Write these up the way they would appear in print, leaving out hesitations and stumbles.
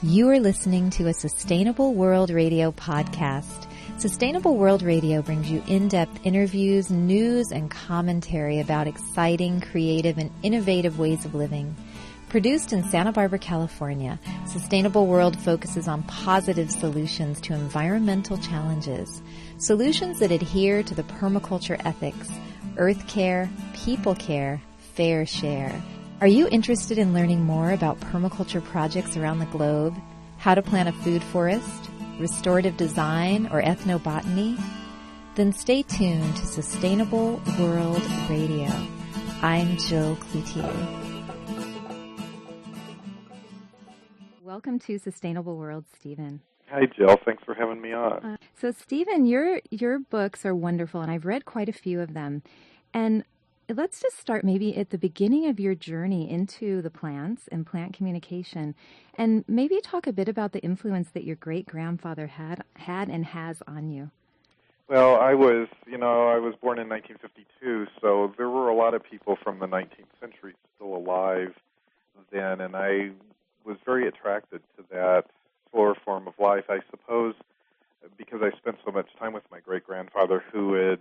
You are listening to a Sustainable World Radio podcast. Sustainable World Radio brings you in-depth interviews, news, and commentary about exciting, creative, and innovative ways of living. Produced in Santa Barbara, California, Sustainable World focuses on positive solutions to environmental challenges, solutions that adhere to the permaculture ethics, earth care, people care, fair share. Are you interested in learning more about permaculture projects around the globe, how to plant a food forest, restorative design, or ethnobotany? Then stay tuned to Sustainable World Radio. I'm Jill Cloutier. Welcome to Sustainable World, Stephen. Hi, Jill. Thanks for having me on. So, Stephen, your books are wonderful, and I've read quite a few of them. And let's just start maybe at the beginning of your journey into the plants and plant communication, and maybe talk a bit about the influence that your great-grandfather had and has on you. Well, I was born in 1952, so there were a lot of people from the 19th century still alive then, and I was very attracted to that slower form of life, I suppose, because I spent so much time with my great-grandfather who had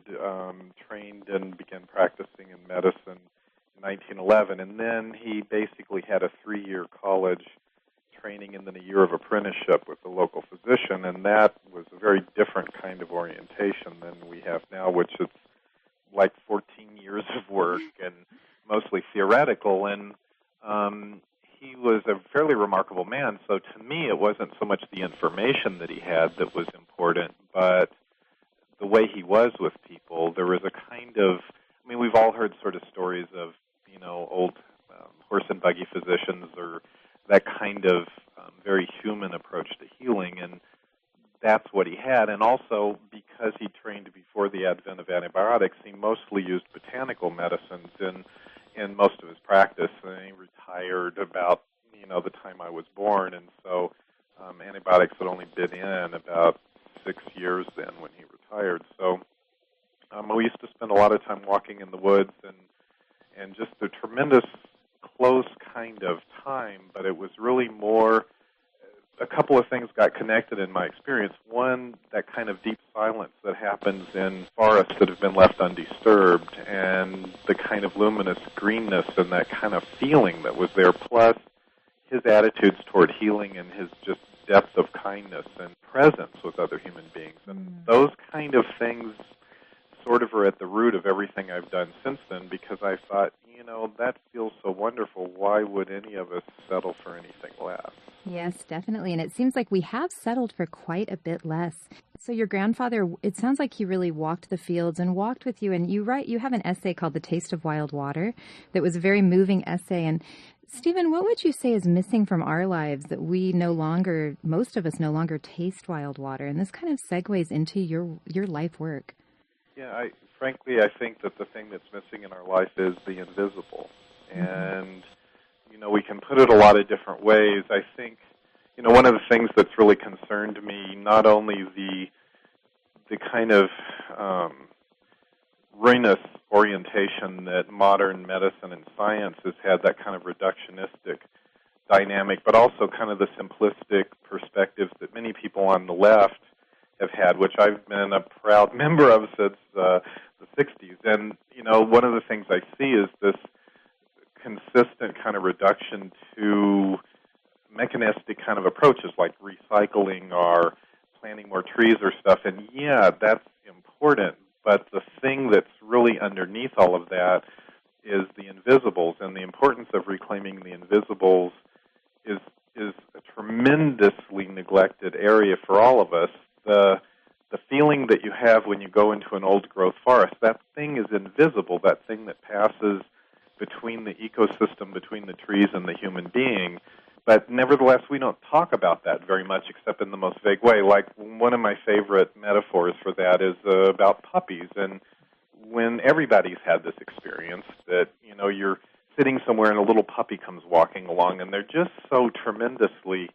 trained and began practicing in medicine in 1911. And then he basically had a 3-year college training and then a year of apprenticeship with a local physician. And that was a very different kind of orientation than we have now, which is like 14 years of work and mostly theoretical. And he was a fairly remarkable man, so to me it wasn't so much the information that he had that was important, but the way he was with people. There was a kind of, we've all heard sort of stories of, old horse and buggy physicians or that kind of very human approach to healing, and that's what he had. And also, because he trained before the advent of antibiotics, he mostly used botanical medicines in most of his practice, and he retired about, the time I was born, and so antibiotics had only been in about 6 years then when he retired. So we used to spend a lot of time walking in the woods and just a tremendous close kind of time, but it was really more, a couple of things got connected in my experience. One, that kind of deep silence that happens in forests that have been left undisturbed, and the kind of luminous greenness and that kind of feeling that was there, plus his attitudes toward healing and his just depth of kindness and presence with other human beings. And those kind of things sort of are at the root of everything I've done since then, because I thought, that feels so wonderful. Why would any of us settle for anything less? Yes, definitely. And it seems like we have settled for quite a bit less. So your grandfather, it sounds like he really walked the fields and walked with you. And you have an essay called The Taste of Wild Water that was a very moving essay. And Stephen, what would you say is missing from our lives that most of us no longer taste wild water? And this kind of segues into your life work. Yeah, frankly, I think that the thing that's missing in our life is the invisible. And we can put it a lot of different ways. I think, one of the things that's really concerned me, not only the kind of ruinous orientation that modern medicine and science has had, that kind of reductionistic dynamic, but also kind of the simplistic perspectives that many people on the left have had, which I've been a proud member of since the 60s. And, one of the things I see is this consistent kind of reduction to mechanistic kind of approaches like recycling or planting more trees or stuff. And yeah, that's important, but the thing that's really underneath all of that is the invisibles, and the importance of reclaiming the invisibles is a tremendously neglected area for all of us. The feeling that you have when you go into an old-growth forest, that thing is invisible, that thing that passes between the ecosystem, between the trees and the human being. But nevertheless, we don't talk about that very much except in the most vague way. Like, one of my favorite metaphors for that is about puppies. And when everybody's had this experience that, you're sitting somewhere and a little puppy comes walking along, and they're just so tremendously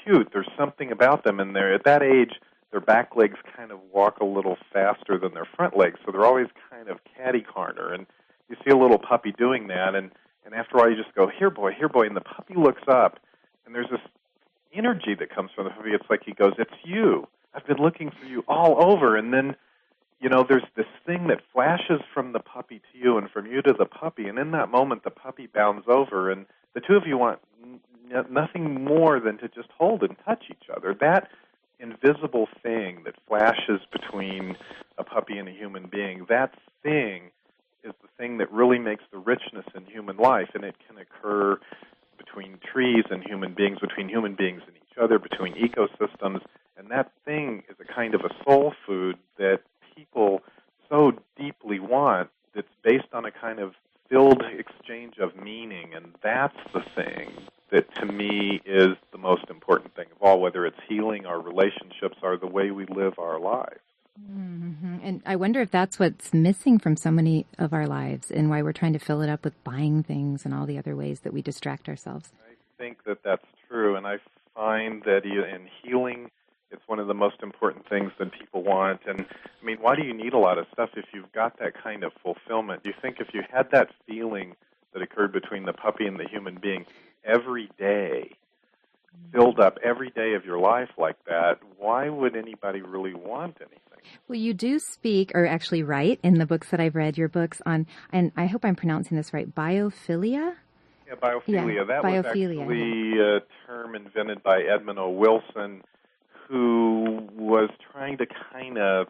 cute. There's something about them, and they're at that age, their back legs kind of walk a little faster than their front legs, so they're always kind of catty-corner. And you see a little puppy doing that, and after a while you just go, here boy, and the puppy looks up, and there's this energy that comes from the puppy. It's like he goes, "It's you. I've been looking for you all over." And then, there's this thing that flashes from the puppy to you and from you to the puppy. And in that moment, the puppy bounds over, and the two of you want nothing more than to just hold and touch each other. That invisible thing that flashes between a puppy and a human being, that thing is the thing that really makes the richness in human life. And it can occur between trees and human beings, between human beings and each other, between ecosystems. And that thing is a kind of a soul food that people so deeply want, that's based on a kind of filled exchange of meaning. And that's the thing that, to me, is the most important thing of all, whether it's healing our relationships or the way we live our lives. Mm-hmm. And I wonder if that's what's missing from so many of our lives and why we're trying to fill it up with buying things and all the other ways that we distract ourselves. I think that that's true, and I find that in healing, it's one of the most important things that people want. And, I mean, why do you need a lot of stuff if you've got that kind of fulfillment? Do you think if you had that feeling that occurred between the puppy and the human being every day, filled up every day of your life like that, why would anybody really want anything? Well, you do speak, or actually write, in the books that I've read, your books on, and I hope I'm pronouncing this right, biophilia? Yeah, biophilia. Yeah, that biophilia, was actually a term invented by Edmund O. Wilson, who was trying to kind of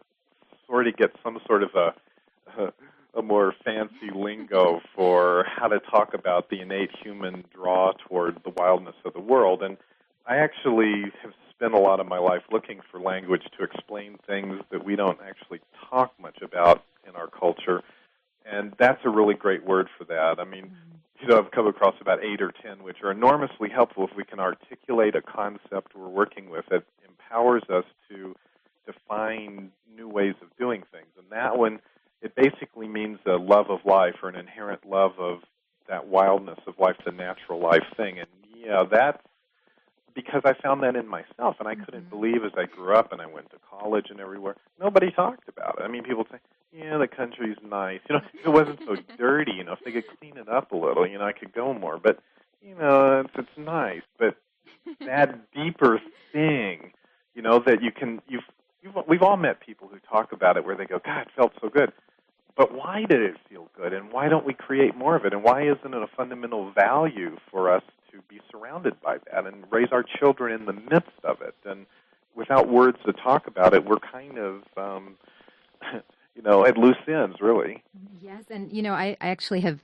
sort of get some sort of a more fancy lingo for how to talk about the innate human draw toward the wildness of the world. And I actually have spent a lot of my life looking for language to explain things that we don't actually talk much about in our culture. And that's a really great word for that. I mean, I've come across about 8 or 10, which are enormously helpful if we can articulate a concept we're working with that empowers us to find new ways of doing things. And that one, it basically means a love of life, or an inherent love of that wildness of life, the natural life thing. And, that's because I found that in myself, and I couldn't believe as I grew up and I went to college and everywhere, nobody talked about it. I mean, people say, the country's nice. If it wasn't so dirty, if they could clean it up a little, I could go more. But, it's nice. But that deeper thing, that we've all met people who talk about it where they go, God, it felt so good. But why did it feel good? And why don't we create more of it? And why isn't it a fundamental value for us to be surrounded by that and raise our children in the midst of it? And without words to talk about it, we're kind of, at loose ends, really. Yes, and, I actually have,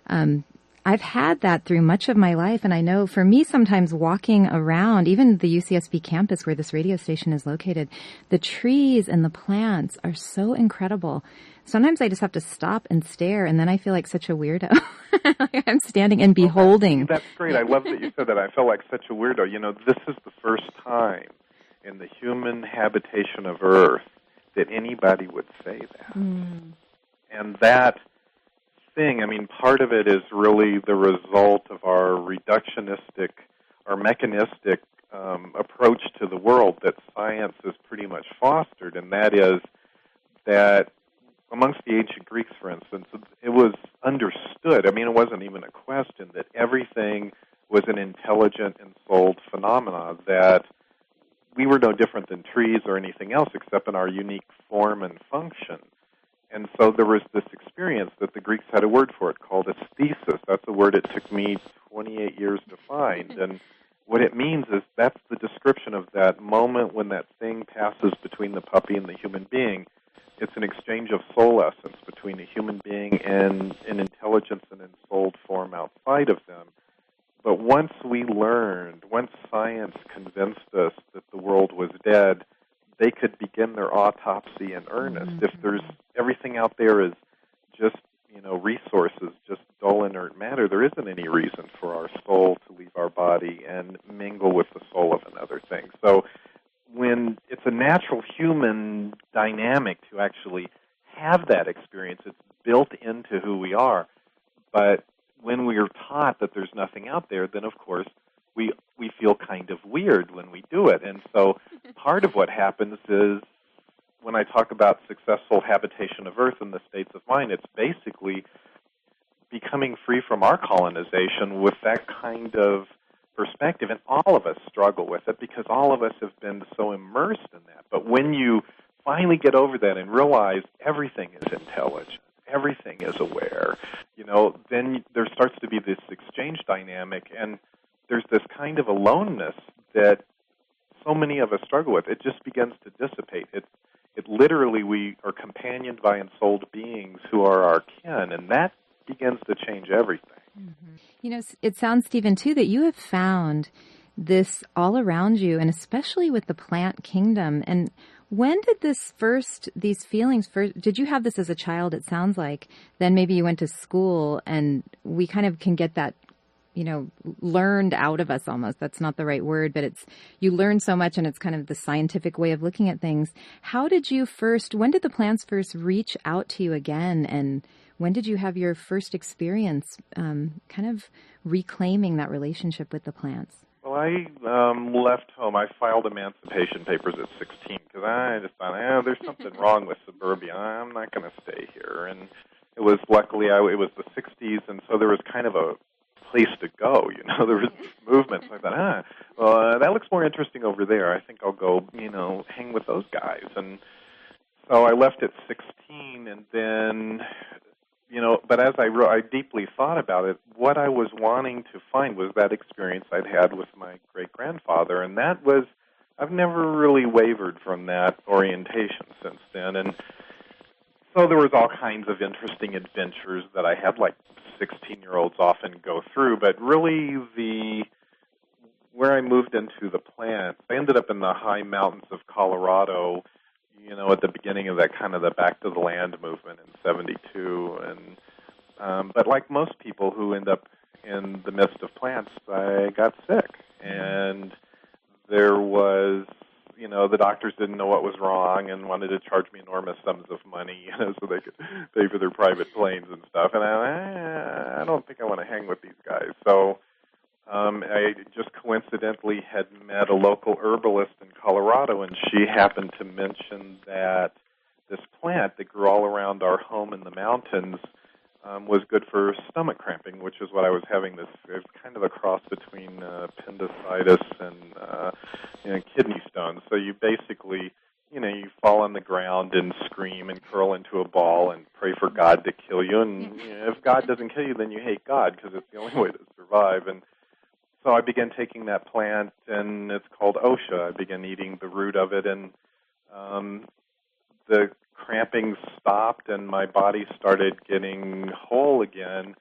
I've had that through much of my life, and I know for me sometimes walking around, even the UCSB campus where this radio station is located, the trees and the plants are so incredible. Sometimes I just have to stop and stare, and then I feel like such a weirdo. I'm standing and beholding. That's great. I love that you said that. I felt like such a weirdo. This is the first time in the human habitation of Earth that anybody would say that. And that thing, part of it is really the result of our reductionistic, our mechanistic approach to the world that science has pretty much fostered, and that is that amongst the ancient Greeks, for instance, it was understood, it wasn't even a question, that everything was an intelligent and souled phenomena, that we were no different than trees or anything else except in our unique form and function. And so there was this experience that the Greeks had a word for it called aesthesis. That's a word it took me 28 years to find. And what it means is that's the description of that moment when that thing passes between the puppy and the human being. It's an exchange of soul essence between a human being and an intelligence and ensouled form outside of them. But once science convinced us that the world was dead, they could begin their autopsy in earnest. If there's everything out there is just, resources, just dull inert matter, there isn't any reason for our soul to leave our body and mingle with the soul of another thing. So when it's a natural human dynamic to actually have that experience, it's built into who we are. But when we are taught that there's nothing out there, then of course we feel kind of weird when we do it. And so part of what happens is, when I talk about successful habitation of Earth in the states of mind, it's basically becoming free from our colonization with that kind of perspective, and all of us struggle with it because all of us have been so immersed in that. But when you finally get over that and realize everything is intelligent, everything is aware, then there starts to be this exchange dynamic, and there's this kind of aloneness that so many of us struggle with. It just begins to dissipate. It literally, we are companioned by ensouled beings who are our kin, and that begins to change everything. Mm-hmm. It sounds, Stephen, too, that you have found this all around you, and especially with the plant kingdom. And when did these feelings first, did you have this as a child, it sounds like? Then maybe you went to school, and we kind of can get that, learned out of us almost. That's not the right word, but you learn so much, and it's kind of the scientific way of looking at things. When did the plants first reach out to you again, and when did you have your first experience kind of reclaiming that relationship with the plants? Well, I left home. I filed emancipation papers at 16 because I just thought, there's something wrong with suburbia. I'm not going to stay here. And it was luckily, it was the 60s, and so there was kind of a place to go. There was this movement. So I thought, that looks more interesting over there. I think I'll go, hang with those guys. And so I left at 16, and then, but as I deeply thought about it, what I was wanting to find was that experience I'd had with my great-grandfather, and that was, I've never really wavered from that orientation since then. And so there was all kinds of interesting adventures that I had, like 16-year-olds often go through, but really where I moved into the plants, I ended up in the high mountains of Colorado, at the beginning of that kind of the Back to the Land movement in 72. And but like most people who end up in the midst of plants, I got sick. And there was, the doctors didn't know what was wrong and wanted to charge me enormous sums of money, so they could pay for their private planes and stuff. And I don't think I want to hang with these guys. So I just coincidentally had met a local herbalist in Colorado, and she happened to mention that this plant that grew all around our home in the mountains was good for stomach cramping, which is what I was having. It's kind of a cross between appendicitis and kidney stones. So you basically, you fall on the ground and scream and curl into a ball and pray for God to kill you. And if God doesn't kill you, then you hate God because it's the only way to survive. And so I began taking that plant, and it's called Osha. I began eating the root of it, and the cramping stopped, and my body started getting whole again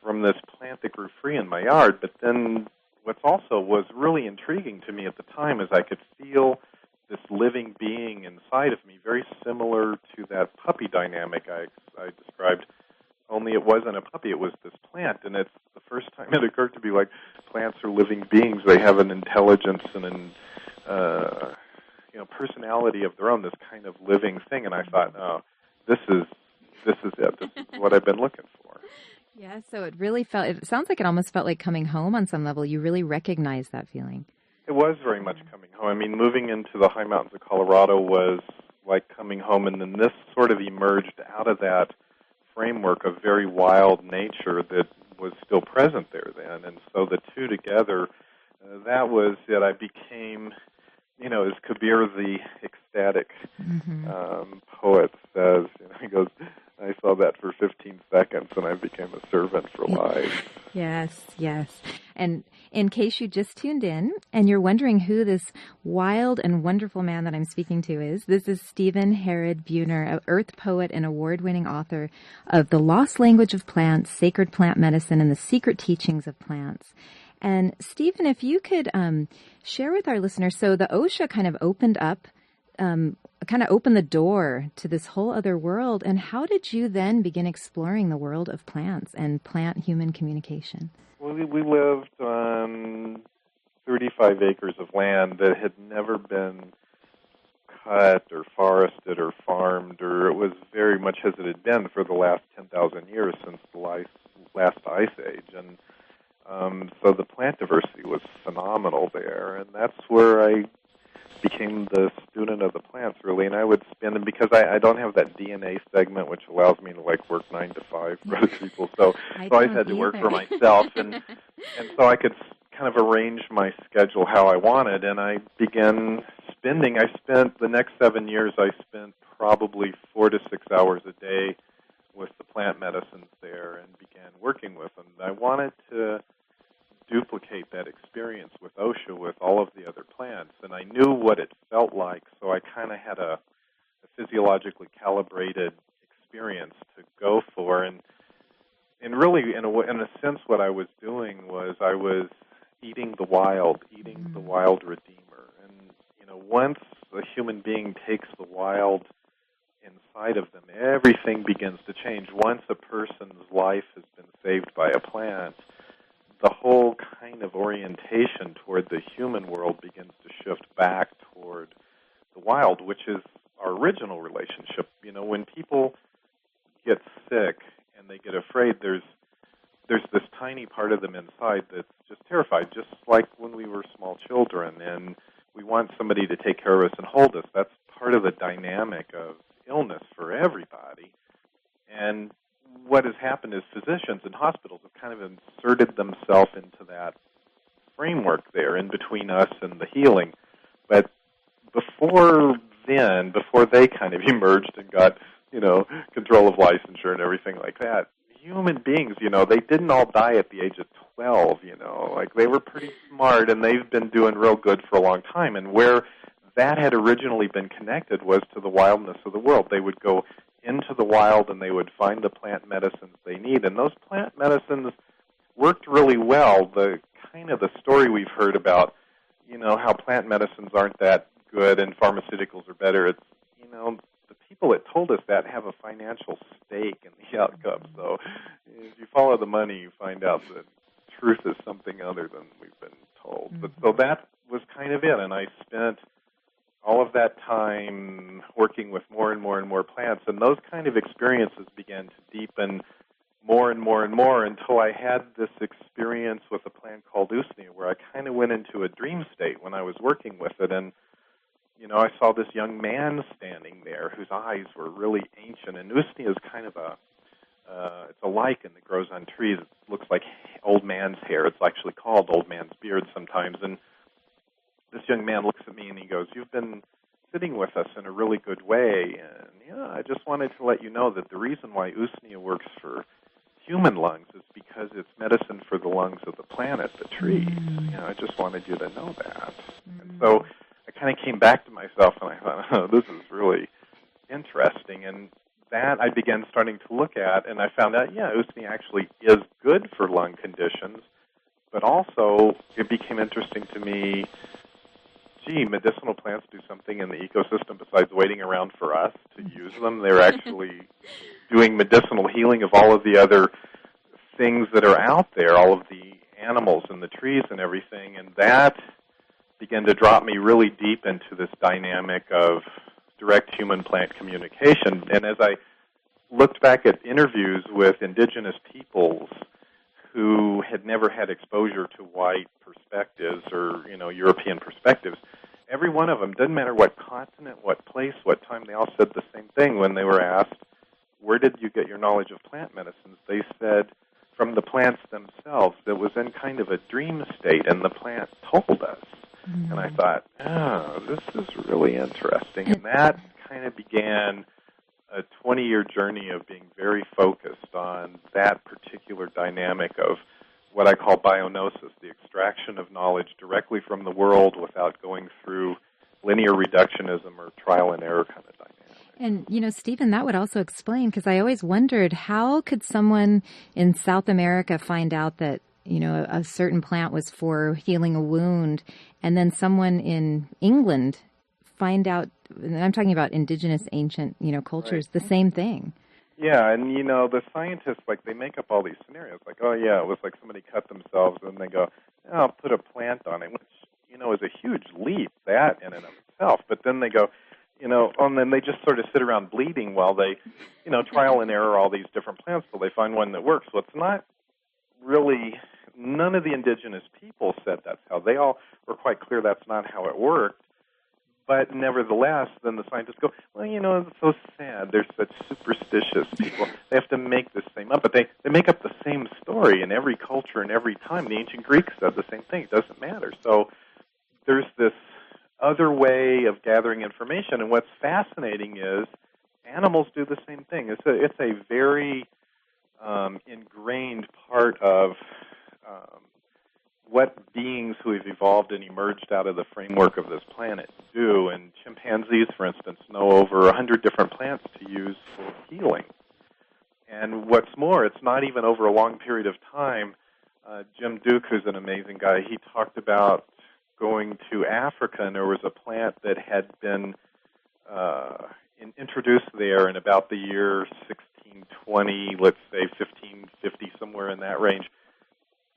from this plant that grew free in my yard. But then what also was really intriguing to me at the time is I could feel this living being inside of me, very similar to that puppy dynamic I described, only it wasn't a puppy, it was this plant. And it's the first time it occurred to me, like, plants are living beings. They have an intelligence and an personality of their own, this kind of living thing. And I thought, this is it. This is what I've been looking for. Yeah, so it sounds like it almost felt like coming home on some level. You really recognized that feeling. It was very much coming home. I mean, moving into the high mountains of Colorado was like coming home, and then this sort of emerged out of that framework of very wild nature that was still present there then. And so the two together, that was it. I became, as Kabir the ecstatic poet says, he goes, I saw that for 15 seconds and I became a servant for life. Yes. And in case you just tuned in and you're wondering who this wild and wonderful man that I'm speaking to is, this is Stephen Harrod Buhner, an earth poet and award-winning author of The Lost Language of Plants, Sacred Plant Medicine, and the Secret Teachings of Plants. And Stephen, if you could share with our listeners, so the OSHA kind of opened the door to this whole other world. And how did you then begin exploring the world of plants and plant-human communication? Well, we lived on 35 acres of land that had never been cut or forested or farmed, or it was very much as it had been for the last 10,000 years since the last ice age. And so the plant diversity was phenomenal there, and that's where I became the student of the plants, really. And I would spend them, because I don't have that DNA segment, which allows me to work 9 to 5 for other people. So I always had to work for myself, and so I could kind of arrange my schedule how I wanted, and I began spending. I spent the next 7 years. I spent probably 4 to 6 hours a day with the plant medicines there, and began working with them. I wanted to duplicate that experience with OSHA with all of the other plants, and I knew what it felt like, so I kind of had a physiologically calibrated experience to go for, and really, in a sense, what I was doing was I was eating the wild redeemer, and once a human being takes the wild inside of them, everything begins to change. Once a person's life has been saved by a plant, the whole kind of orientation toward the human world begins to shift back toward the wild, which is our original relationship. When people get sick and they get afraid, there's this tiny part of them inside that's just terrified, just like when we were small children and we want somebody to take care of us and hold us. That's part of the dynamic of illness for everybody. And what has happened is physicians and hospitals have kind of inserted themselves into that framework there in between us and the healing. But before they kind of emerged and got, control of licensure and everything like that, human beings, they didn't all die at the age of 12, like they were pretty smart and they've been doing real good for a long time. And where that had originally been connected was to the wildness of the world. They would go into the wild and they would find the plant medicines they need. And those plant medicines worked really well. The kind of the story we've heard about, how plant medicines aren't that good and pharmaceuticals are better, it's, the people that told us that have a financial stake in the outcome. So if you follow the money, you find out that truth is something other than we've been told. But so that was kind of it, and I spent all of that time working with more and more and more plants, and those kind of experiences began to deepen more and more and more until I had this experience with a plant called usnea, where I kind of went into a dream state when I was working with it, and I saw this young man standing there whose eyes were really ancient, and usnea is kind of it's a lichen that grows on trees. It looks like old man's hair. It's actually called old man's beard sometimes, and this young man looks at me and he goes, "You've been sitting with us in a really good way, and I just wanted to let you know that the reason why usnea works for human lungs is because it's medicine for the lungs of the planet, the trees. I just wanted you to know that." And so I kind of came back to myself and I thought, oh, this is really interesting. And that I began starting to look at, and I found out, usnea actually is good for lung conditions, but also it became interesting to me, medicinal plants do something in the ecosystem besides waiting around for us to use them. They're actually doing medicinal healing of all of the other things that are out there, all of the animals and the trees and everything, and that began to drop me really deep into this dynamic of direct human-plant communication. And as I looked back at interviews with indigenous peoples who had never had exposure to white perspectives or, European perspectives, every one of them, doesn't matter what continent, what place, what time, they all said the same thing when they were asked, where did you get your knowledge of plant medicines? They said, from the plants themselves. That was in kind of a dream state, and the plant told us. And I thought, this is really interesting. And that kind of began a 20-year journey of being very focused on that particular dynamic of what I call BioGnosis, the extraction of knowledge directly from the world without going through linear reductionism or trial and error kind of dynamic. And, Stephen, that would also explain, because I always wondered, how could someone in South America find out that, a certain plant was for healing a wound, and then someone in England find out, and I'm talking about indigenous ancient, cultures, the same thing. Yeah, and, the scientists, they make up all these scenarios, it was like somebody cut themselves, and they go, I'll put a plant on it, which, is a huge leap, that in and of itself. But then they go, and then they just sort of sit around bleeding while they, trial and error all these different plants till they find one that works. Well, it's not really, none of the indigenous people said that's how. They all were quite clear that's not how it worked. But nevertheless, then the scientists go, well, it's so sad. They're such superstitious people. They have to make this same up. But they make up the same story in every culture and every time. The ancient Greeks said the same thing. It doesn't matter. So there's this other way of gathering information. And what's fascinating is animals do the same thing. It's a very ingrained part of what beings who have evolved and emerged out of the framework of this planet do. And chimpanzees, for instance, know over 100 different plants to use for healing. And what's more, it's not even over a long period of time. Jim Duke, who's an amazing guy, he talked about going to Africa, and there was a plant that had been introduced there in about the year 1620, let's say 1550, somewhere in that range.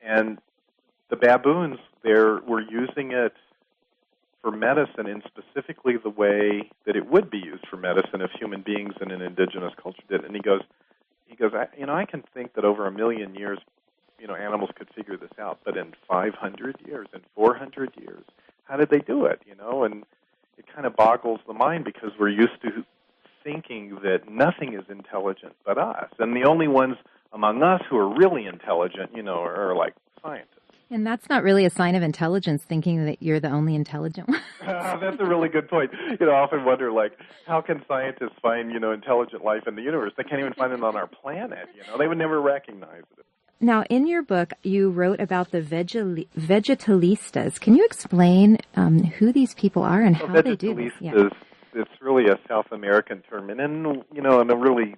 And the baboons there were using it for medicine in specifically the way that it would be used for medicine if human beings in an indigenous culture did. And he goes, I can think that over 1 million years, animals could figure this out. But in 500 years, in 400 years, how did they do it? And it kind of boggles the mind because we're used to thinking that nothing is intelligent but us. And the only ones among us who are really intelligent, are like scientists. And that's not really a sign of intelligence, thinking that you're the only intelligent one. That's a really good point. I often wonder, how can scientists find, intelligent life in the universe? They can't even find it on our planet, They would never recognize it. Now, in your book, you wrote about the vegetalistas. Can you explain who these people are and how they do this? Yeah. It's really a South American term. And in a really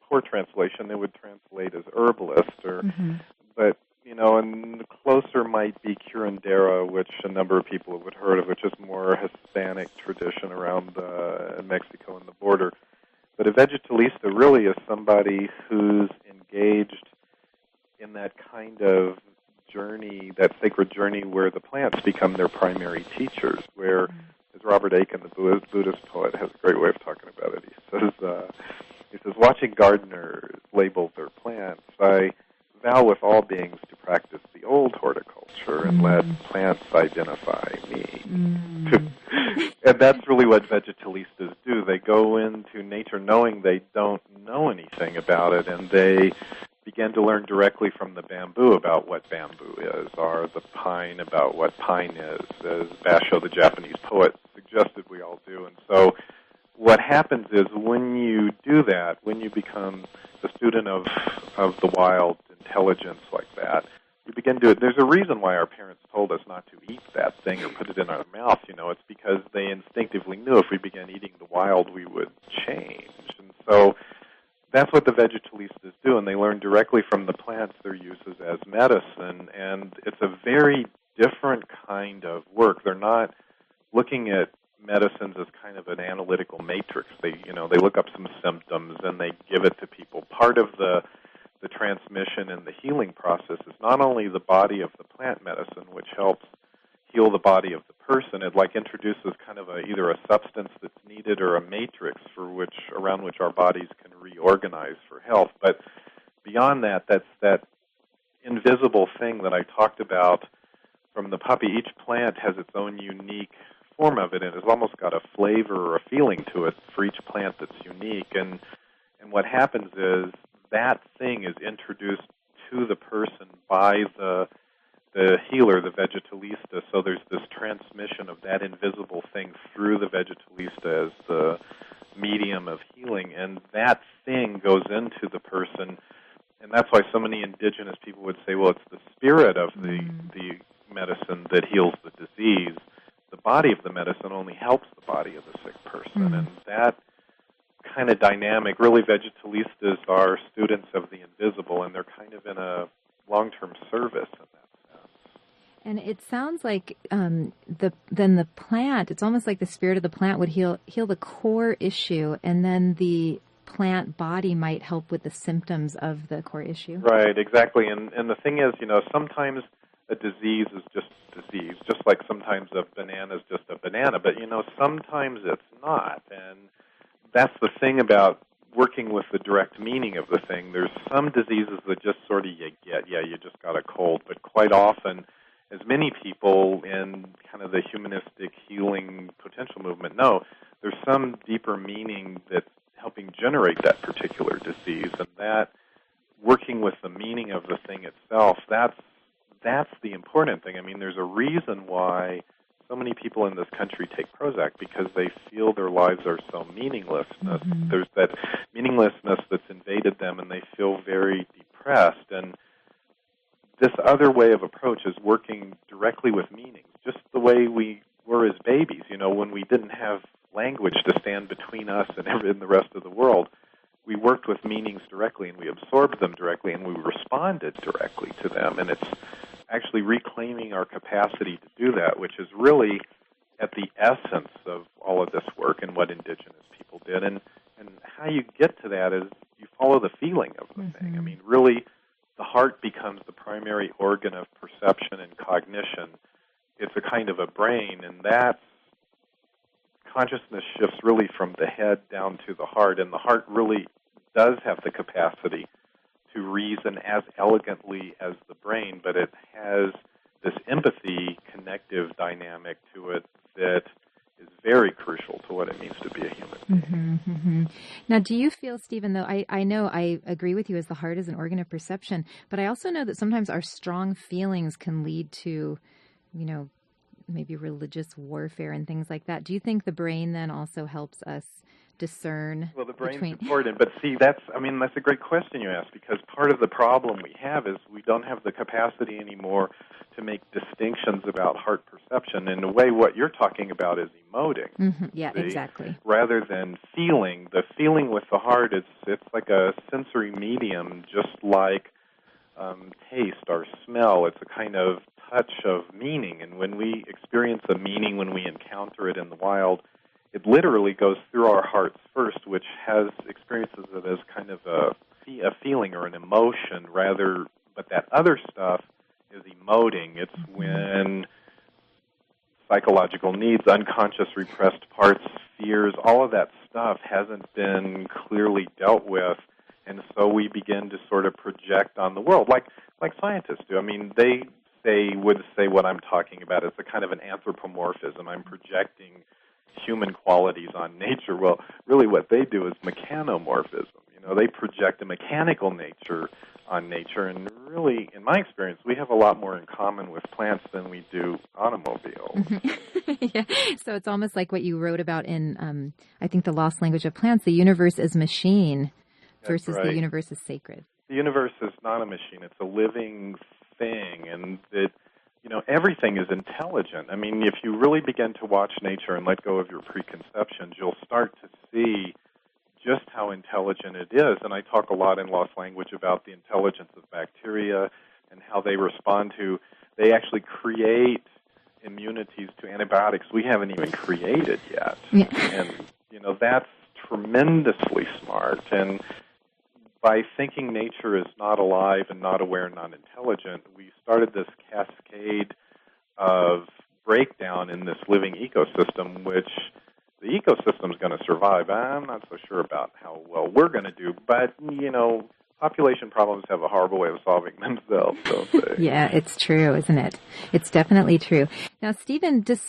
poor translation, it would translate as herbalist. But, and the closer might be curandero, which a number of people have heard of, which is more Hispanic tradition around Mexico and the border. But a vegetalista really is somebody who's engaged in that kind of journey, that sacred journey where the plants become their primary teachers, where, as Robert Aiken, the Buddhist poet, has a great way of talking about it. He says, watching gardeners label their plants, I vow with all beings to practice the old horticulture and let plants identify me. And that's really what vegetalistas do. They go into nature knowing they don't know anything about it, and they begin to learn directly from the bamboo about what bamboo is, or the pine about what pine is, as Basho, the Japanese poet, suggested we all do. And so what happens is when you do that, when you become a student of the wild intelligence like that, you begin to, there's a reason why our parents told us not to eat that thing or put it in our mouth, it's because they instinctively knew if we began eating the wild, we would change. And so that's what the vegetalistas do, and they learn directly from the plants their uses as medicine, and it's a very different kind of work. They're not looking at medicines as kind of an analytical matrix. They look up some symptoms and they give it to people. Part of the transmission and the healing process is not only the body of the plant medicine, which helps heal the body of the person. It introduces kind of either a substance that's needed or a matrix around which our bodies can reorganize for health. But beyond that, that's that invisible thing that I talked about from the puppy. Each plant has its own unique form of it, and it's almost got a flavor or a feeling to it for each plant that's unique. And what happens is that thing is introduced to the person by the healer, the vegetalista. So there's this transmission of that invisible thing through the vegetalista as the medium of healing, and that thing goes into the person. And that's why so many indigenous people would say, well, it's the spirit of the medicine that heals the disease. The body of the medicine only helps the body of the sick person. And that kind of dynamic, really vegetalistas are students of the invisible, and they're kind of in a long-term service in that sense. And it sounds like the plant, it's almost like the spirit of the plant would heal the core issue, and then the plant body might help with the symptoms of the core issue. Right, exactly. And the thing is, sometimes a disease is just disease, just like sometimes a banana is just a banana, but, sometimes it's not. And that's the thing about working with the direct meaning of the thing. There's some diseases that just sort of you get, you just got a cold, but quite often, as many people in kind of the humanistic healing potential movement no, there's some deeper meaning that's helping generate that particular disease, and that working with the meaning of the thing itself, that's the important thing. I mean, there's a reason why so many people in this country take Prozac, because they feel their lives are so meaningless. Mm-hmm. There's that meaninglessness that's invaded them, and they feel very depressed. And this other way of approach is working directly with meanings, just the way we were as babies, when we didn't have language to stand between us and the rest of the world. We worked with meanings directly, and we absorbed them directly, and we responded directly to them. And it's actually reclaiming our capacity to do that, which is really at the essence of all of this work and what indigenous people did. And how you get to that is you follow the feeling of the thing. I mean, really, the heart becomes the primary organ of perception and cognition. It's a kind of a brain, and that's consciousness shifts really from the head down to the heart, and the heart really does have the capacity to reason as elegantly as the brain, but it has this empathy, connective dynamic to it that is very crucial to what it means to be a human being. Mm-hmm, mm-hmm. Now, do you feel, Stephen, though, I know I agree with you as the heart is an organ of perception, but I also know that sometimes our strong feelings can lead to, maybe religious warfare and things like that. Do you think the brain then also helps us discern? Well, the brain's important, but see, that's a great question you ask, because part of the problem we have is we don't have the capacity anymore to make distinctions about heart perception. In a way, what you're talking about is emoting. Mm-hmm. Yeah, see? Exactly. Rather than feeling. The feeling with the heart, it's like a sensory medium, just like taste or smell. It's a kind of touch of meaning, and when we experience a meaning, when we encounter it in the wild, it literally goes through our hearts first, which experiences it as kind of a feeling or an emotion rather, but that other stuff is emoting. It's when psychological needs, unconscious repressed parts, fears, all of that stuff hasn't been clearly dealt with, and so we begin to sort of project on the world, like scientists do. I mean, they would say what I'm talking about is a kind of an anthropomorphism. I'm projecting human qualities on nature. Well, really what they do is mechanomorphism. They project a mechanical nature on nature, and really, in my experience, we have a lot more in common with plants than we do automobiles. Yeah. So it's almost like what you wrote about in, I think, The Lost Language of Plants, the universe is machine versus the universe is sacred. The universe is not a machine. It's a living thing, and everything is intelligent. I mean, if you really begin to watch nature and let go of your preconceptions, you'll start to see just how intelligent it is. And I talk a lot in Lost Language about the intelligence of bacteria and how they they actually create immunities to antibiotics we haven't even created yet. Yeah. And, that's tremendously smart. And by thinking nature is not alive and not aware and not intelligent, we started this cascade of breakdown in this living ecosystem, which the ecosystem's going to survive. I'm not so sure about how well we're going to do, but, population problems have a horrible way of solving themselves, don't they? Yeah, it's true, isn't it? It's definitely true. Now, Stephen, if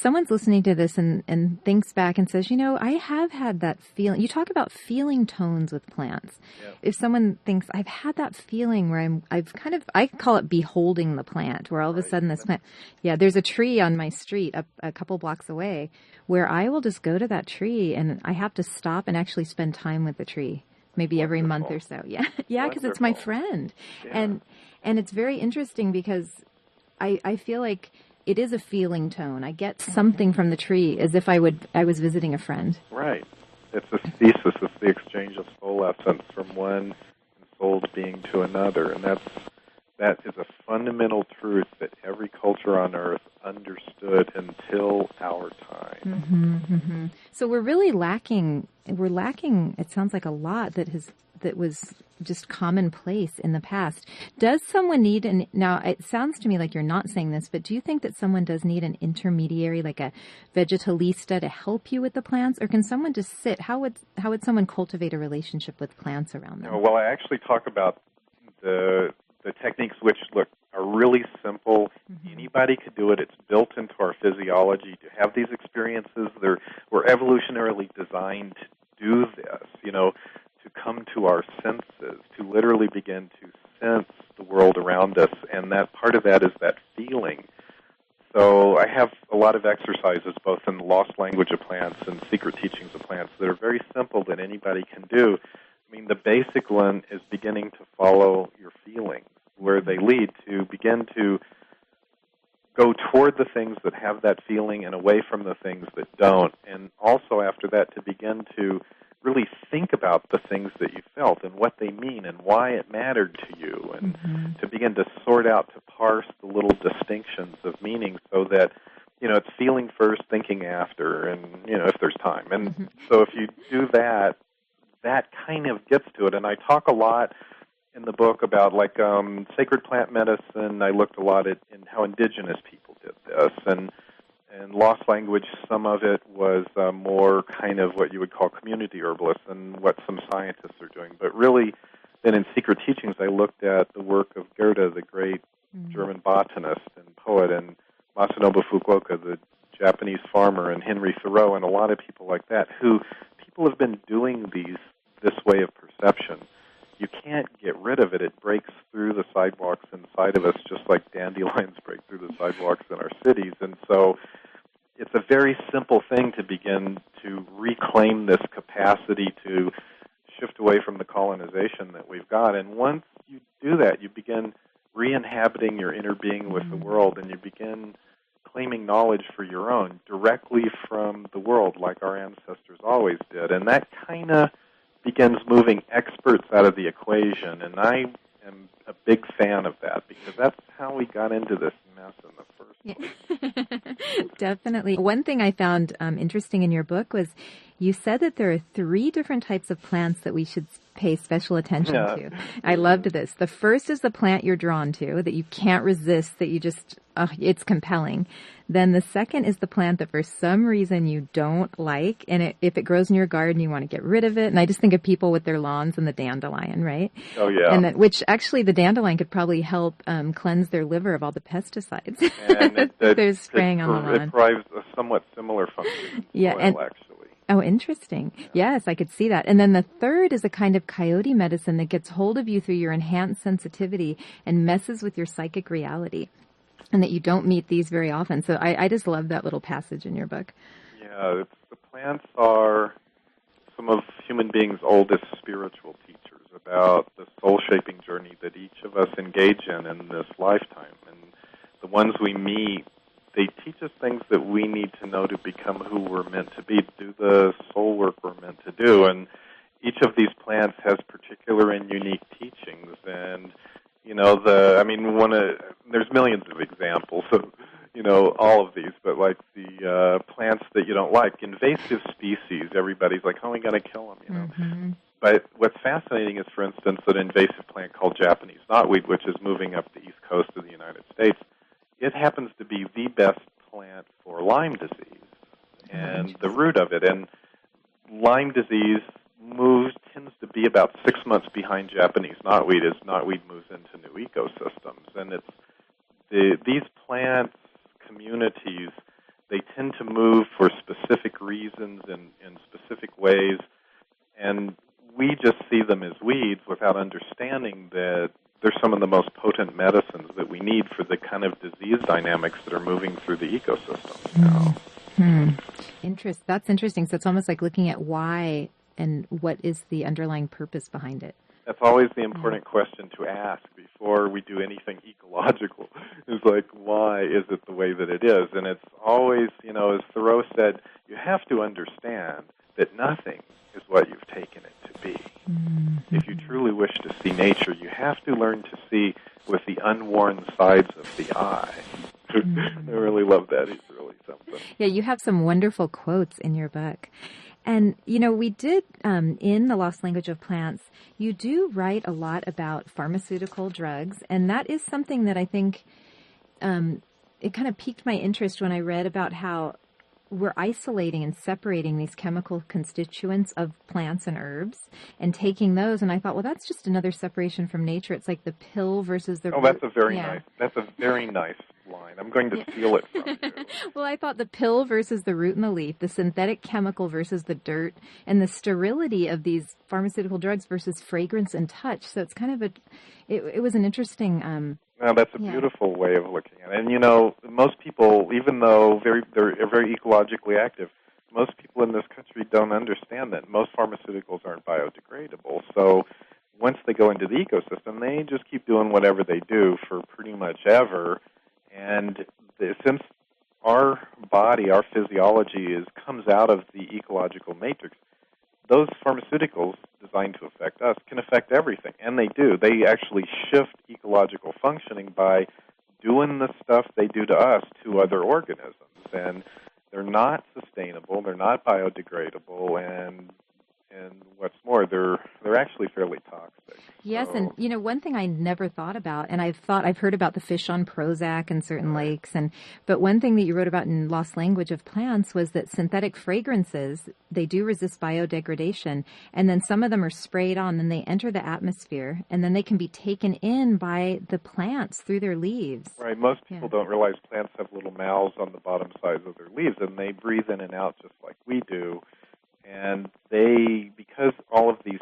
someone's listening to this and thinks back and says, I have had that feeling, you talk about feeling tones with plants. Yep. If someone thinks, I've had that feeling where I call it beholding the plant, where all of a sudden this plant, there's a tree on my street up a couple blocks away where I will just go to that tree and I have to stop and actually spend time with the tree. Maybe every month or so. Yeah. Yeah, because it's my friend. Yeah. And it's very interesting because I feel like it is a feeling tone. I get something from the tree as if I was visiting a friend. Right. It's a thesis. It's the exchange of soul essence from one soul's being to another. And that is a fundamental truth that every culture on earth understood until our time. Mm-hmm, mm-hmm. So we're really lacking, it sounds like a lot that was just commonplace in the past. Does someone need, now it sounds to me like you're not saying this, but do you think that someone does need an intermediary, like a vegetalista, to help you with the plants? Or can someone just sit? How would someone cultivate a relationship with plants around them? Well, I actually talk about the the techniques, which are really simple. Anybody could do it. It's built into our physiology to have these experiences. We're evolutionarily designed to do this, to come to our senses, to literally begin to sense the world around us, and that part of that is that feeling. So I have a lot of exercises, both in the Lost Language of Plants and Secret Teachings of Plants, that are very simple that anybody can do. I mean, the basic one is beginning to follow your feelings, where they lead, to begin to go toward the things that have that feeling and away from the things that don't. And also after that, to begin to really think about the things that you felt and what they mean and why it mattered to you, and to begin to sort out, to parse the little distinctions of meaning so that, it's feeling first, thinking after, and, if there's time. And so if you do that, that kind of gets to it. And I talk a lot in the book about, sacred plant medicine. I looked a lot at in how indigenous people did this. And Lost Language, some of it was more kind of what you would call community herbalists and what some scientists are doing. But really, then in Secret Teachings, I looked at the work of Goethe, the great German botanist and poet, and Masanobu Fukuoka, the Japanese farmer, and Henry Thoreau, and a lot of people like that, who people have been doing this way of perception. You can't get rid of it. It breaks through the sidewalks inside of us, just like dandelions break through the sidewalks in our cities. And so it's a very simple thing to begin to reclaim this capacity to shift away from the colonization that we've got. And once you do that, you begin re-inhabiting your inner being with the world, and you begin claiming knowledge for your own directly from the world, like our ancestors always did. And that kind of begins moving experts out of the equation, and I am a big fan of that, because that's how we got into this mess in the first place. Definitely. One thing I found interesting in your book was you said that there are 3 different types of plants that we should pay special attention to. I loved this. The first is the plant you're drawn to, that you can't resist, that you just, it's compelling. Then the second is the plant that for some reason you don't like, and if it grows in your garden, you want to get rid of it. And I just think of people with their lawns and the dandelion, right? Oh, yeah. And which actually the dandelion could probably help cleanse their liver of all the pesticides and they're spraying on the lawn. It provides a somewhat similar function in soil, actually. Oh, interesting. Yes, I could see that. And then the third is a kind of coyote medicine that gets hold of you through your enhanced sensitivity and messes with your psychic reality, and that you don't meet these very often. So I just love that little passage in your book. Yeah, the plants are some of human beings' oldest spiritual teachers about the soul-shaping journey that each of us engage in this lifetime. And the ones we meet, they teach us things that we need to know to become who we're meant to be, to do the soul work we're meant to do. And each of these plants has particular and unique teachings. And, there's millions of examples of, all of these, but like the plants that you don't like, invasive species, everybody's like, oh, we got to kill them, But what's fascinating is, for instance, an invasive plant called Japanese knotweed, which is moving up the east coast of the United States. It happens to be the best plant for Lyme disease and the root of it. And Lyme disease tends to be about 6 months behind Japanese knotweed as knotweed moves into new ecosystems. And these plants, communities, they tend to move for specific reasons and in specific ways. And we just see them as weeds without understanding that they're some of the most potent medicines that we need for the kind of disease dynamics that are moving through the ecosystem now. That's interesting. So it's almost like looking at why and what is the underlying purpose behind it. That's always the important question to ask before we do anything ecological. Is like, why is it the way that it is? And it's always, as Thoreau said, you have to understand that nothing is what you've taken it to be. If you truly wish to see nature, you have to learn to see with the unworn sides of the eye. I really love that. He's really something. Yeah, you have some wonderful quotes in your book. And, we did, in The Lost Language of Plants, you do write a lot about pharmaceutical drugs, and that is something that I think it kind of piqued my interest when I read about how we're isolating and separating these chemical constituents of plants and herbs and taking those. And I thought, well, that's just another separation from nature. It's like the pill versus the root. That's a very nice line. I'm going to steal it from you. Well, I thought the pill versus the root and the leaf, the synthetic chemical versus the dirt, and the sterility of these pharmaceutical drugs versus fragrance and touch. So it's kind of it was an interesting. No, that's a beautiful way of looking at it. And, most people, even though they're very ecologically active, most people in this country don't understand that most pharmaceuticals aren't biodegradable. So once they go into the ecosystem, they just keep doing whatever they do for pretty much ever. And since our body, our physiology comes out of the ecological matrix, those pharmaceuticals designed to affect us can affect everything, and they do. They actually shift ecological functioning by doing the stuff they do to us to other organisms, and they're not sustainable, they're not biodegradable, and what's more, they're actually fairly toxic. Yes, so. And one thing I never thought about, and I've heard about the fish on Prozac in certain lakes, but one thing that you wrote about in Lost Language of Plants was that synthetic fragrances, they do resist biodegradation, and then some of them are sprayed on, and they enter the atmosphere, and then they can be taken in by the plants through their leaves. Right. Most people don't realize plants have little mouths on the bottom sides of their leaves, and they breathe in and out just like we do. And because all of these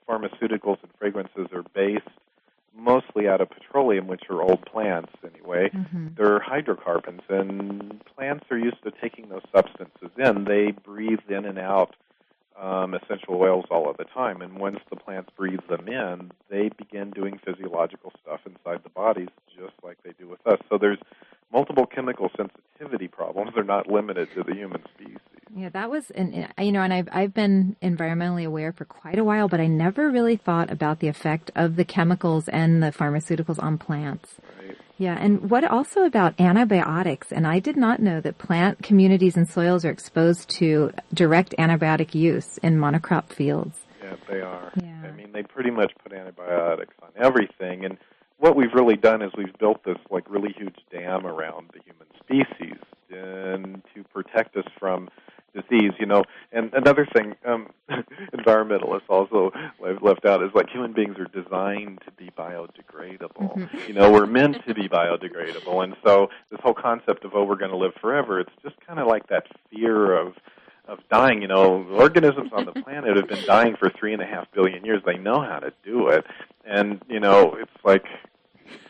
pharmaceuticals and fragrances are based mostly out of petroleum, which are old plants anyway, they're hydrocarbons, and plants are used to taking those substances in. They breathe in and out essential oils all of the time, and once the plants breathe them in, they begin doing physiological stuff inside the bodies just like they do with us. So there's multiple chemical sensitivity problems. They're not limited to the human species. Yeah, that was, and I've been environmentally aware for quite a while, but I never really thought about the effect of the chemicals and the pharmaceuticals on plants. Right. Yeah, and what also about antibiotics? And I did not know that plant communities and soils are exposed to direct antibiotic use in monocrop fields. Yeah, they are. Yeah. I mean, they pretty much put antibiotics on everything, and what we've really done is we've built this really huge dam around the human species and to protect us from disease, And another thing environmentalists also left out is human beings are designed to be biodegradable. We're meant to be biodegradable. And so this whole concept of, we're going to live forever, it's just kind of like that fear of dying. Organisms on the planet have been dying for 3.5 billion years. They know how to do it. And, it's like,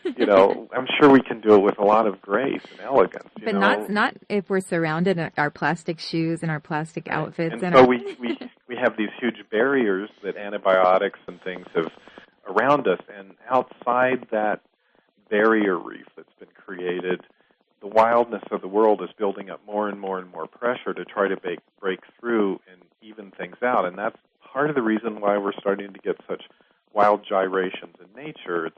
I'm sure we can do it with a lot of grace and elegance. But not if we're surrounded in our plastic shoes and our plastic outfits. And so we have these huge barriers that antibiotics and things have around us, and outside that barrier reef that's been created, the wildness of the world is building up more and more and more pressure to try to break through and even things out. And that's part of the reason why we're starting to get such wild gyrations in nature.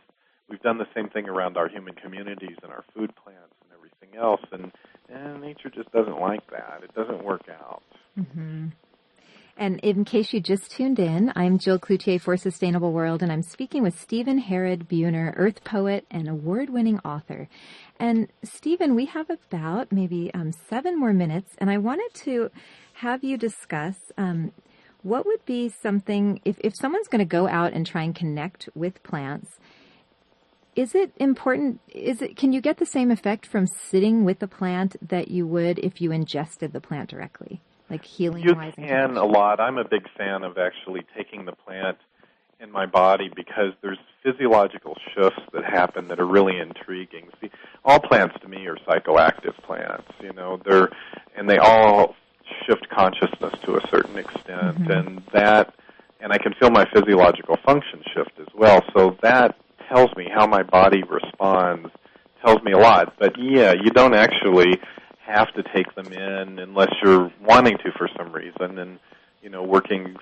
We've done the same thing around our human communities and our food plants and everything else, and nature just doesn't like that. It doesn't work out. Mm-hmm. And in case you just tuned in, I'm Jill Cloutier for Sustainable World, and I'm speaking with Stephen Harrod Buhner, earth poet and award-winning author. And Stephen, we have about maybe 7 more minutes, and I wanted to have you discuss what would be something, if someone's going to go out and try and connect with plants, is it important, can you get the same effect from sitting with the plant that you would if you ingested the plant directly? Like healing-wise? You can a lot. I'm a big fan of actually taking the plant in my body because there's physiological shifts that happen that are really intriguing. See, all plants to me are psychoactive plants, and they all shift consciousness to a certain extent, and I can feel my physiological function shift as well. So that tells me how my body responds, tells me a lot. But yeah, you don't actually have to take them in unless you're wanting to for some reason. And,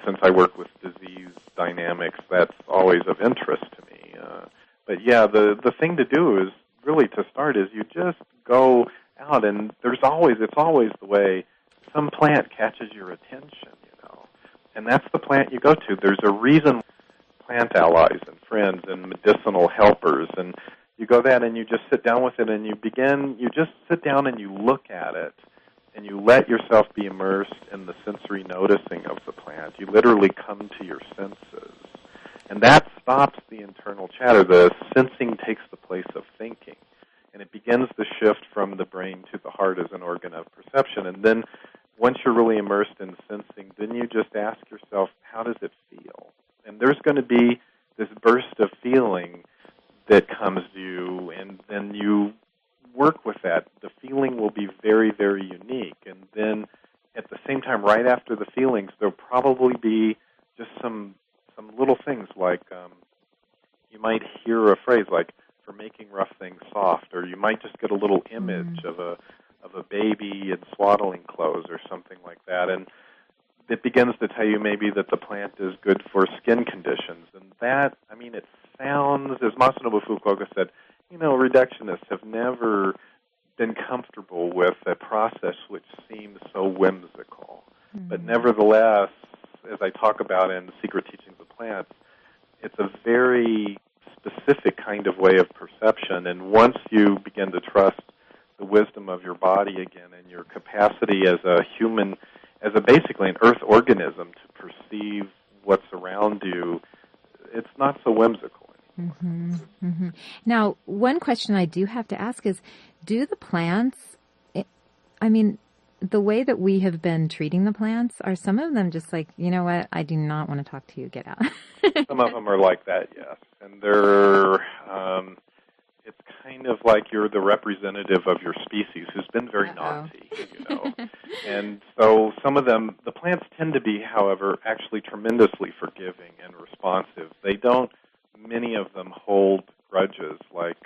since I work with disease dynamics, that's always of interest to me. But yeah, the thing to do is really to start is you just go out, and it's always the way some plant catches your attention, and that's the plant you go to. There's a reason plant allies and friends and medicinal helpers, and you go that and you just sit down with it and you just sit down and you look at it and you let yourself be immersed in the sensory noticing of the plant. You literally come to your senses. And that stops the internal chatter. The sensing takes the place of thinking. And it begins the shift from the brain to the heart as an organ of perception. And then once you're really immersed in sensing, then you just ask yourself, how does it feel? And there's going to be this burst of feeling that comes to you, and then you work with that. The feeling will be very, very unique. And then at the same time, right after the feelings, there'll probably be just some little things like you might hear a phrase like, for making rough things soft, or you might just get a little image of a baby in swaddling clothes or something like that, and it begins to tell you maybe that the plant is good for skin conditions. And that, I mean, it sounds, as Masanobu Fukuoka said, reductionists have never been comfortable with a process which seems so whimsical. But nevertheless, as I talk about in Secret Teachings of Plants, it's a very specific kind of way of perception, and once you begin to trust the wisdom of your body again and your capacity as a human, as basically an earth organism to perceive what's around you, it's not so whimsical anymore. Now, one question I do have to ask is, do the plants, the way that we have been treating the plants, are some of them just like, you know what, I do not want to talk to you, get out? Some of them are like that, yes. And they're, it's kind of like you're the representative of your species who's been very naughty, And so some of them, the plants tend to be, however, actually tremendously forgiving and responsive. They don't, many of them hold grudges like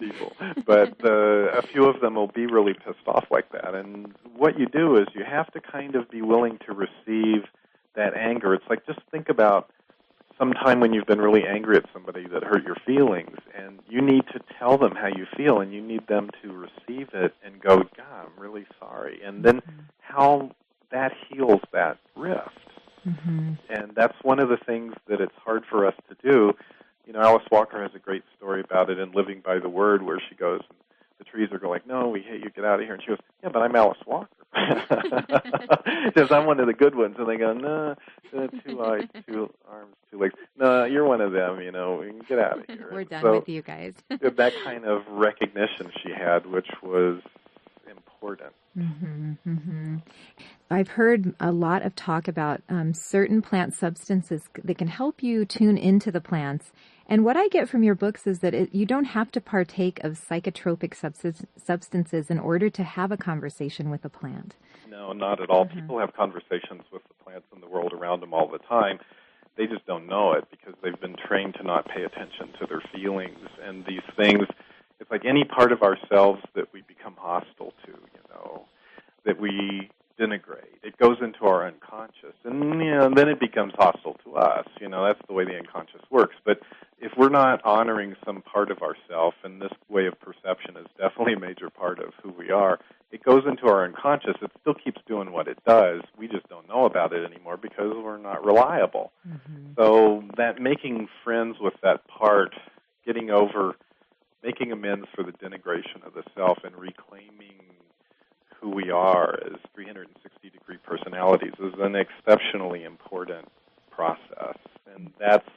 people, but a few of them will be really pissed off like that. And what you do is you have to kind of be willing to receive that anger. It's like, just think about some time when you've been really angry at somebody that hurt your feelings, and you need to tell them how you feel, and you need them to receive it and go, God, I'm really sorry. And then how that heals that rift. And that's one of the things that it's hard for us to do. Alice Walker has a great story about it in Living by the Word, where she goes, and the trees are going, no, we hate you, get out of here. And she goes, yeah, but I'm Alice Walker. She says, I'm one of the good ones. And they go, no, 2 eyes, 2 arms, 2 legs. No, you're one of them, get out of here. We're done with you guys. That kind of recognition she had, which was important. I've heard a lot of talk about certain plant substances that can help you tune into the plants. And what I get from your books is that you don't have to partake of psychotropic substances in order to have a conversation with a plant. No, not at all. People have conversations with the plants in the world around them all the time. They just don't know it because they've been trained to not pay attention to their feelings. And these things, it's like any part of ourselves that we become hostile to, that we denigrate. It goes into our unconscious, and then it becomes hostile to us. That's the way the unconscious works. But if we're not honoring some part of ourself, and this way of perception is definitely a major part of who we are, it goes into our unconscious. It still keeps doing what it does. We just don't know about it anymore because we're not reliable. So that making friends with that part, making amends for the denigration of the self and reclaiming who we are as 360-degree personalities is an exceptionally important process. And that's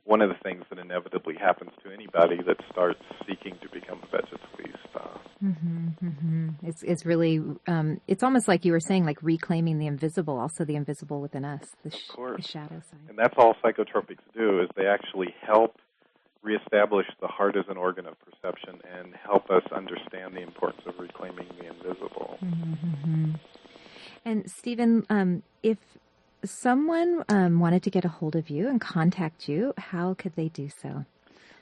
one of the things that inevitably happens to anybody that starts seeking to become a vegetalista. It's really, it's almost like you were saying, like reclaiming the invisible, also the invisible within us, the shadow side. And that's all psychotropics do, is they actually help reestablish the heart as an organ of perception and help us understand the importance of reclaiming the invisible. And Stephen, if someone wanted to get a hold of you and contact you, how could they do so?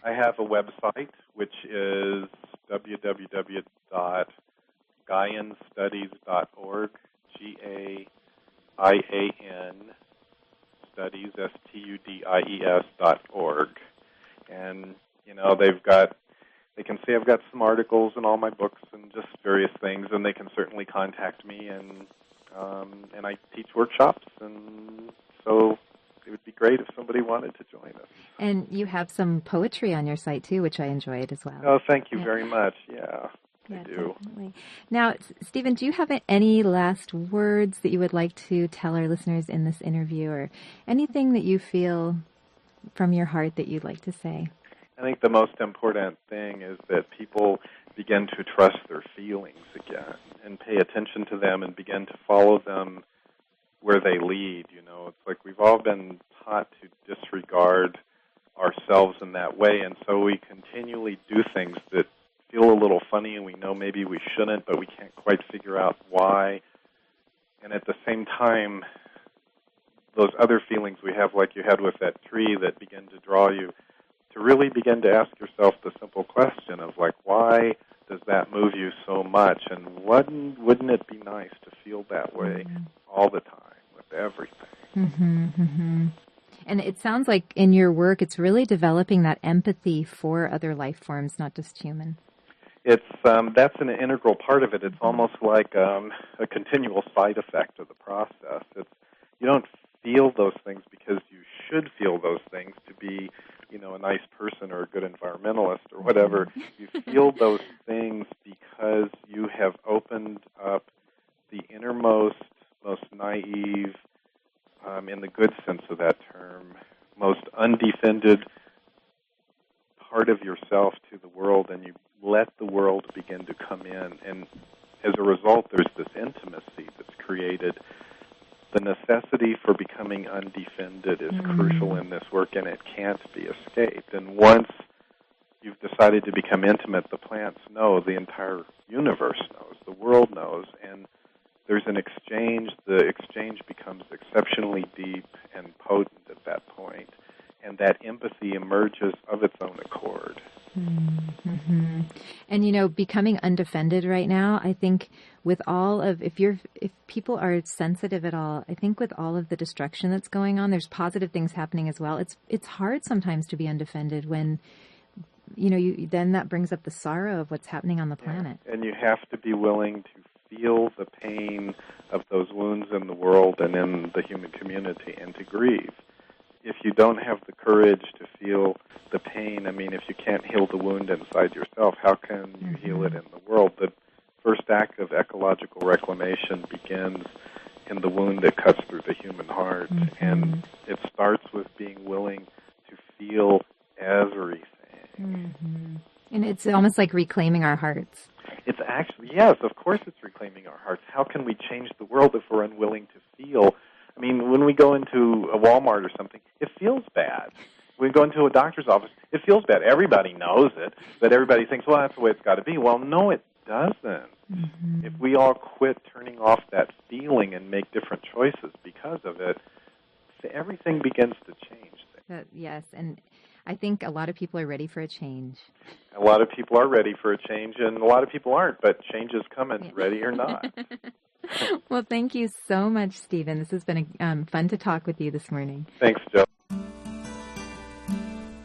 I have a website, which is www.gaianstudies.org, GAIAN studies, STUDIES.org. And, they can see I've got some articles in all my books and just various things, and they can certainly contact me, and I teach workshops, and so it would be great if somebody wanted to join us. And you have some poetry on your site, too, which I enjoyed as well. Oh, thank you very much, yeah. Yeah, I do. Definitely. Now, Stephen, do you have any last words that you would like to tell our listeners in this interview, or anything that you feel from your heart that you'd like to say? I think the most important thing is that people begin to trust their feelings again and pay attention to them and begin to follow them where they lead. You know, it's like we've all been taught to disregard ourselves in that way, and so we continually do things that feel a little funny, and we know maybe we shouldn't, but we can't quite figure out why. And at the same time, those other feelings we have, like you had with that tree, that begin to draw you, to really begin to ask yourself the simple question of, like, why does that move you so much? And wouldn't it be nice to feel that way all the time with everything? Mm-hmm, mm-hmm. And it sounds like in your work, it's really developing that empathy for other life forms, not just human. It's that's an integral part of it. It's almost like a continual side effect of the process. You don't feel those things because you should feel those things to be, you know, a nice person or a good environmentalist or whatever. You feel those things because you have opened up the innermost, most naive, in the good sense of that term, most undefended part of yourself to the world, and you let the world begin to come in. And as a result, there's this intimacy that's created. The necessity for becoming undefended is crucial in this work, and it can't be escaped. And once you've decided to become intimate, the plants know, the entire universe knows, the world knows, and there's an exchange. The exchange becomes exceptionally deep and potent at that point, and that empathy emerges of its own accord. Mm-hmm. And, you know, becoming undefended right now, I think with all of, if people are sensitive at all, I think with all of the destruction that's going on, there's positive things happening as well. It's hard sometimes to be undefended when, you know, then that brings up the sorrow of what's happening on the planet. Yeah. And you have to be willing to feel the pain of those wounds in the world and in the human community, and to grieve. If you don't have the courage to feel the pain, I mean, if you can't heal the wound inside yourself, how can you heal it in the world? The first act of ecological reclamation begins in the wound that cuts through the human heart, and it starts with being willing to feel everything. And it's almost like reclaiming our hearts. It's actually, yes, of course it's reclaiming our hearts. How can we change the world if we're unwilling to feel? I mean, when we go into a Walmart or something, it feels bad. When we go into a doctor's office, it feels bad. Everybody knows it, but everybody thinks, well, that's the way it's got to be. Well, no, it doesn't. If we all quit turning off that feeling and make different choices because of it, everything begins to change. Yes, and I think a lot of people are ready for a change. A lot of people are ready for a change, and a lot of people aren't, but change is coming, ready or not. Well, thank you so much, Stephen. This has been fun to talk with you this morning. Thanks, Joe.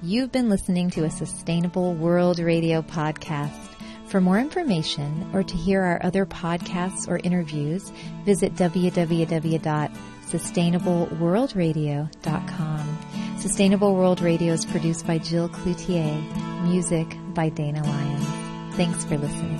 You've been listening to a Sustainable World Radio podcast. For more information or to hear our other podcasts or interviews, visit www.sustainableworldradio.com. Sustainable World Radio is produced by Jill Cloutier. Music by Dana Lyons. Thanks for listening.